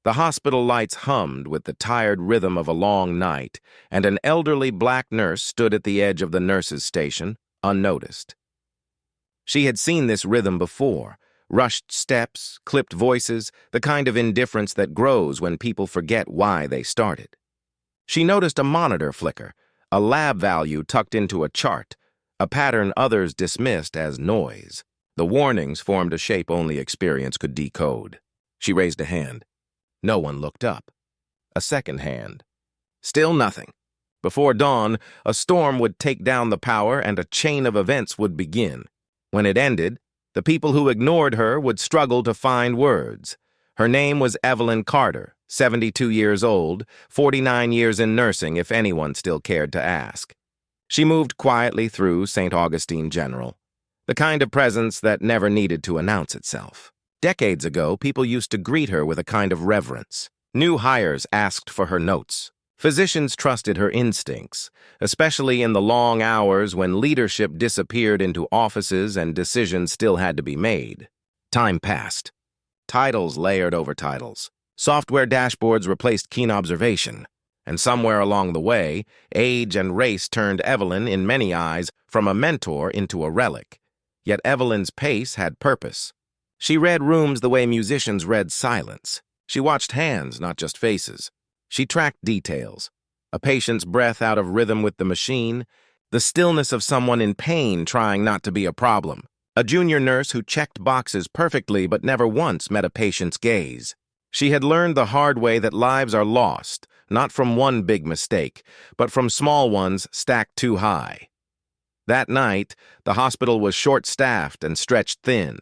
The hospital lights hummed with the tired rhythm of a long night, and an elderly black nurse stood at the edge of the nurses' station, unnoticed. She had seen this rhythm before: rushed steps, clipped voices, the kind of indifference that grows when people forget why they started. She noticed a monitor flicker, a lab value tucked into a chart, a pattern others dismissed as noise. The warnings formed a shape only experience could decode. She raised a hand. No one looked up. A second hand. Still nothing. Before dawn, a storm would take down the power and a chain of events would begin. When it ended, the people who ignored her would struggle to find words. Her name was Evelyn Carter, 72 years old, 49 years in nursing if anyone still cared to ask. She moved quietly through St. Augustine General, the kind of presence that never needed to announce itself. Decades ago, people used to greet her with a kind of reverence. New hires asked for her notes. Physicians trusted her instincts, especially in the long hours when leadership disappeared into offices and decisions still had to be made. Time passed. Titles layered over titles. Software dashboards replaced keen observation. And somewhere along the way, age and race turned Evelyn, in many eyes, from a mentor into a relic. Yet Evelyn's pace had purpose. She read rooms the way musicians read silence. She watched hands, not just faces. She tracked details. A patient's breath out of rhythm with the machine, the stillness of someone in pain trying not to be a problem, a junior nurse who checked boxes perfectly but never once met a patient's gaze. She had learned the hard way that lives are lost, not from one big mistake, but from small ones stacked too high. That night, the hospital was short-staffed and stretched thin.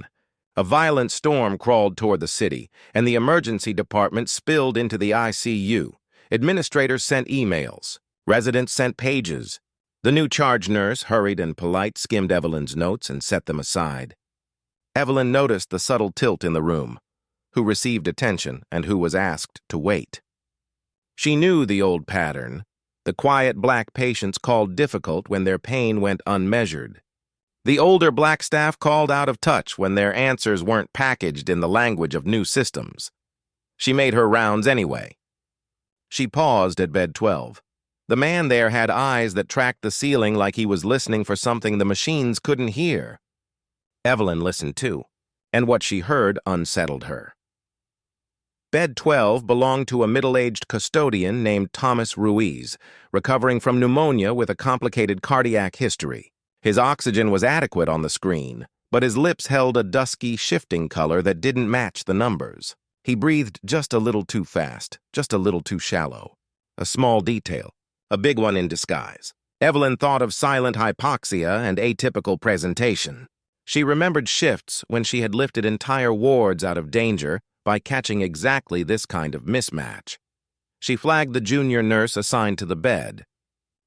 A violent storm crawled toward the city, and the emergency department spilled into the ICU. Administrators sent emails. Residents sent pages. The new charge nurse, hurried and polite, skimmed Evelyn's notes and set them aside. Evelyn noticed the subtle tilt in the room, who received attention and who was asked to wait. She knew the old pattern. The quiet black patients called difficult when their pain went unmeasured. The older black staff called out of touch when their answers weren't packaged in the language of new systems. She made her rounds anyway. She paused at bed 12. The man there had eyes that tracked the ceiling like he was listening for something the machines couldn't hear. Evelyn listened too, and what she heard unsettled her. Bed 12 belonged to a middle-aged custodian named Thomas Ruiz, recovering from pneumonia with a complicated cardiac history. His oxygen was adequate on the screen, but his lips held a dusky, shifting color that didn't match the numbers. He breathed just a little too fast, just a little too shallow. A small detail, a big one in disguise. Evelyn thought of silent hypoxia and atypical presentation. She remembered shifts when she had lifted entire wards out of danger by catching exactly this kind of mismatch. She flagged the junior nurse assigned to the bed.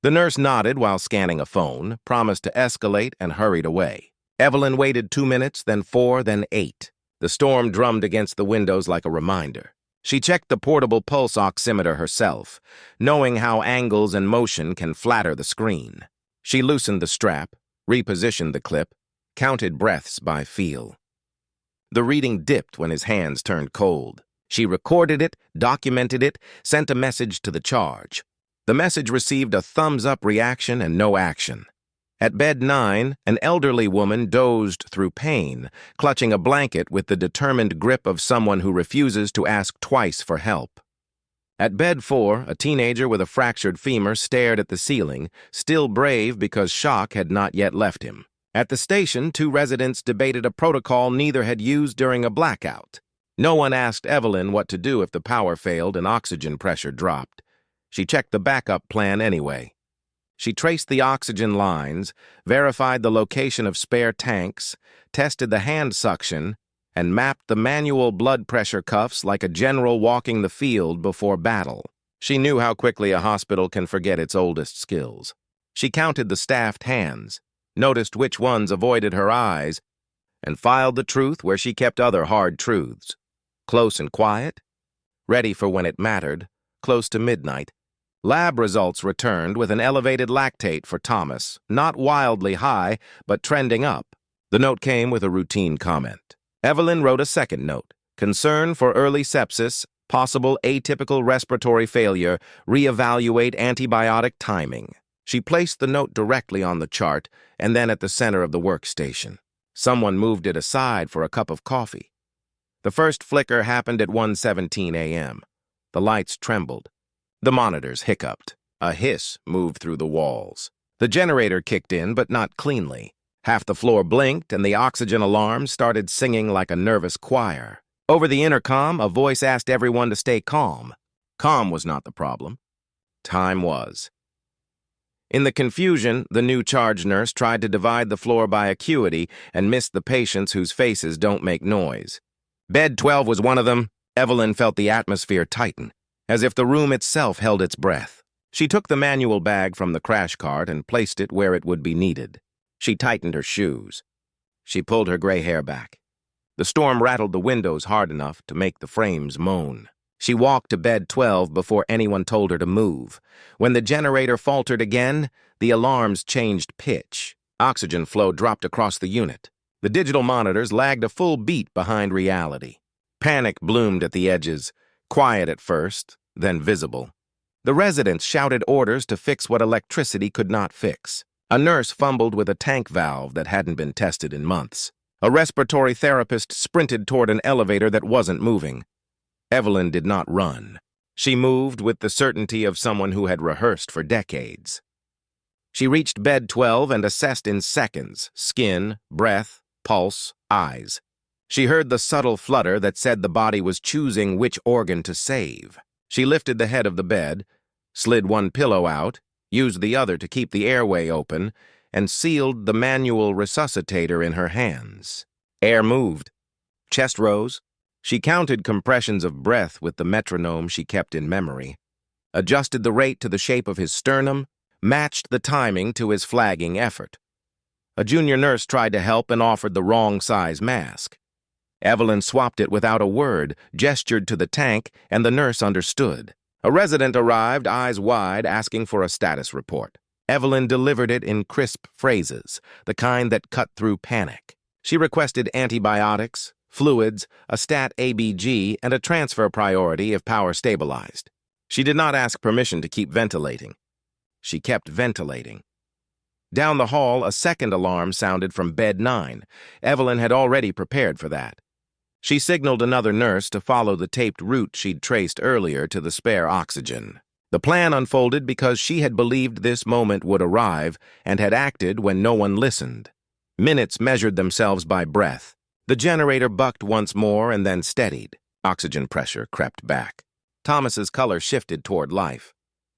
The nurse nodded while scanning a phone, promised to escalate, and hurried away. Evelyn waited 2 minutes, then 4, then 8. The storm drummed against the windows like a reminder. She checked the portable pulse oximeter herself, knowing how angles and motion can flatter the screen. She loosened the strap, repositioned the clip, counted breaths by feel. The reading dipped when his hands turned cold. She recorded it, documented it, sent a message to the charge. The message received a thumbs-up reaction and no action. At bed 9, an elderly woman dozed through pain, clutching a blanket with the determined grip of someone who refuses to ask twice for help. At bed 4, a teenager with a fractured femur stared at the ceiling, still brave because shock had not yet left him. At the station, 2 residents debated a protocol neither had used during a blackout. No one asked Evelyn what to do if the power failed and oxygen pressure dropped. She checked the backup plan anyway. She traced the oxygen lines, verified the location of spare tanks, tested the hand suction, and mapped the manual blood pressure cuffs like a general walking the field before battle. She knew how quickly a hospital can forget its oldest skills. She counted the staffed hands, noticed which ones avoided her eyes, and filed the truth where she kept other hard truths. Close and quiet, ready for when it mattered, close to midnight. Lab results returned with an elevated lactate for Thomas, not wildly high, but trending up. The note came with a routine comment. Evelyn wrote a second note, concern for early sepsis, Possible atypical respiratory failure. Reevaluate antibiotic timing. She placed the note directly on the chart and then at the center of the workstation. Someone moved it aside for a cup of coffee. The first flicker happened at 1:17 a.m. The lights trembled. The monitors hiccuped. A hiss moved through the walls. The generator kicked in, but not cleanly. Half the floor blinked, and the oxygen alarm started singing like a nervous choir. Over the intercom, a voice asked everyone to stay calm. Calm was not the problem. Time was. In the confusion, the new charge nurse tried to divide the floor by acuity and missed the patients whose faces don't make noise. Bed 12 was one of them. Evelyn felt the atmosphere tighten, as if the room itself held its breath. She took the manual bag from the crash cart and placed it where it would be needed. She tightened her shoes. She pulled her gray hair back. The storm rattled the windows hard enough to make the frames moan. She walked to bed 12 before anyone told her to move. When the generator faltered again, the alarms changed pitch. Oxygen flow dropped across the unit. The digital monitors lagged a full beat behind reality. Panic bloomed at the edges, quiet at first, then visible. The residents shouted orders to fix what electricity could not fix. A nurse fumbled with a tank valve that hadn't been tested in months. A respiratory therapist sprinted toward an elevator that wasn't moving. Evelyn did not run. She moved with the certainty of someone who had rehearsed for decades. She reached bed 12 and assessed in seconds: skin, breath, pulse, eyes. She heard the subtle flutter that said the body was choosing which organ to save. She lifted the head of the bed, slid one pillow out, used the other to keep the airway open, and sealed the manual resuscitator in her hands. Air moved. Chest rose. She counted compressions of breath with the metronome she kept in memory, adjusted the rate to the shape of his sternum, matched the timing to his flagging effort. A junior nurse tried to help and offered the wrong size mask. Evelyn swapped it without a word, gestured to the tank, and the nurse understood. A resident arrived, eyes wide, asking for a status report. Evelyn delivered it in crisp phrases, the kind that cut through panic. She requested antibiotics, fluids, a stat ABG, and a transfer priority if power stabilized. She did not ask permission to keep ventilating. She kept ventilating. Down the hall, a second alarm sounded from bed 9. Evelyn had already prepared for that. She signaled another nurse to follow the taped route she'd traced earlier to the spare oxygen. The plan unfolded because she had believed this moment would arrive and had acted when no one listened. Minutes measured themselves by breath. The generator bucked once more and then steadied. Oxygen pressure crept back. Thomas's color shifted toward life.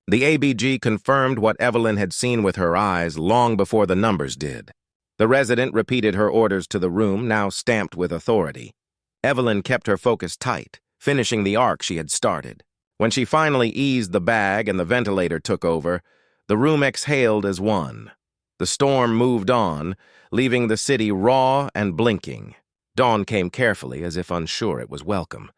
The ABG confirmed what Evelyn had seen with her eyes long before the numbers did. The resident repeated her orders to the room, now stamped with authority. Evelyn kept her focus tight, finishing the arc she had started. When she finally eased the bag and the ventilator took over, the room exhaled as one. The storm moved on, leaving the city raw and blinking. Dawn came carefully, as if unsure it was welcome.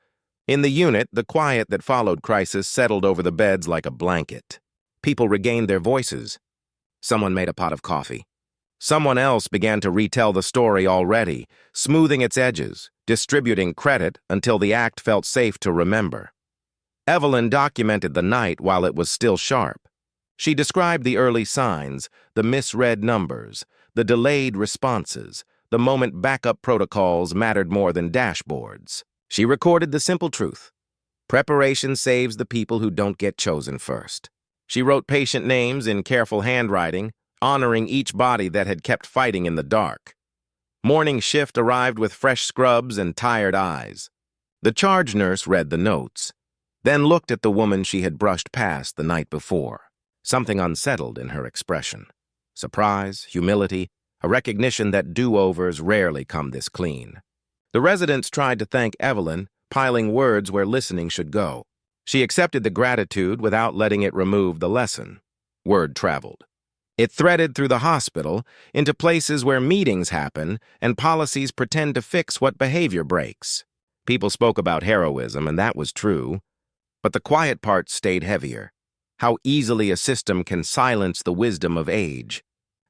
In the unit, the quiet that followed crisis settled over the beds like a blanket. People regained their voices. Someone made a pot of coffee. Someone else began to retell the story already, smoothing its edges, distributing credit until the act felt safe to remember. Evelyn documented the night while it was still sharp. She described the early signs, the misread numbers, the delayed responses, the moment backup protocols mattered more than dashboards. She recorded the simple truth. Preparation saves the people who don't get chosen first. She wrote patient names in careful handwriting, honoring each body that had kept fighting in the dark. Morning shift arrived with fresh scrubs and tired eyes. The charge nurse read the notes, then looked at the woman she had brushed past the night before. Something unsettled in her expression. Surprise, humility, a recognition that do-overs rarely come this clean. The residents tried to thank Evelyn, piling words where listening should go. She accepted the gratitude without letting it remove the lesson. Word traveled. It threaded through the hospital into places where meetings happen and policies pretend to fix what behavior breaks. People spoke about heroism, and that was true. But the quiet part stayed heavier. How easily a system can silence the wisdom of age.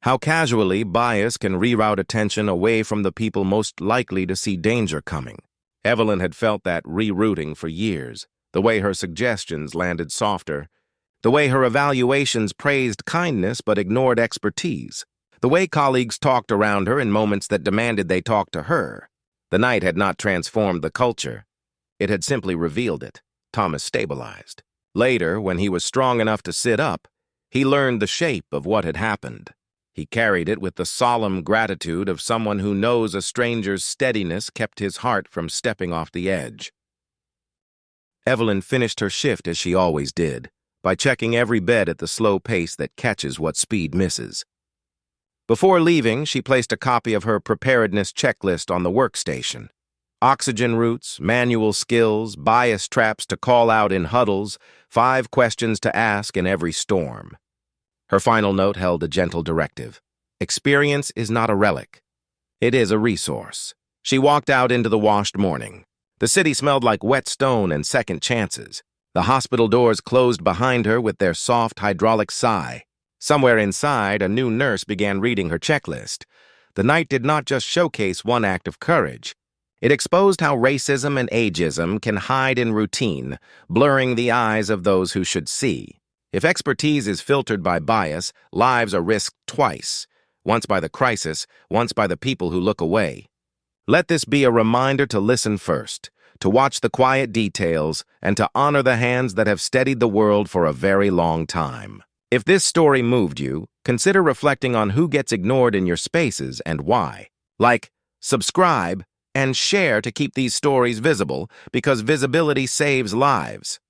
How casually bias can reroute attention away from the people most likely to see danger coming. Evelyn had felt that rerouting for years. The way her suggestions landed softer. The way her evaluations praised kindness but ignored expertise. The way colleagues talked around her in moments that demanded they talk to her. The night had not transformed the culture. It had simply revealed it. Thomas stabilized. Later, when he was strong enough to sit up, he learned the shape of what had happened. He carried it with the solemn gratitude of someone who knows a stranger's steadiness kept his heart from stepping off the edge. Evelyn finished her shift as she always did, by checking every bed at the slow pace that catches what speed misses. Before leaving, she placed a copy of her preparedness checklist on the workstation. Oxygen routes, manual skills, bias traps to call out in huddles, 5 questions to ask in every storm. Her final note held a gentle directive. Experience is not a relic. It is a resource. She walked out into the washed morning. The city smelled like wet stone and second chances. The hospital doors closed behind her with their soft hydraulic sigh. Somewhere inside, a new nurse began reading her checklist. The night did not just showcase one act of courage. It exposed how racism and ageism can hide in routine, blurring the eyes of those who should see. If expertise is filtered by bias, lives are risked twice, once by the crisis, once by the people who look away. Let this be a reminder to listen first, to watch the quiet details, and to honor the hands that have steadied the world for a very long time. If this story moved you, consider reflecting on who gets ignored in your spaces and why. Like, subscribe, and share to keep these stories visible, because visibility saves lives.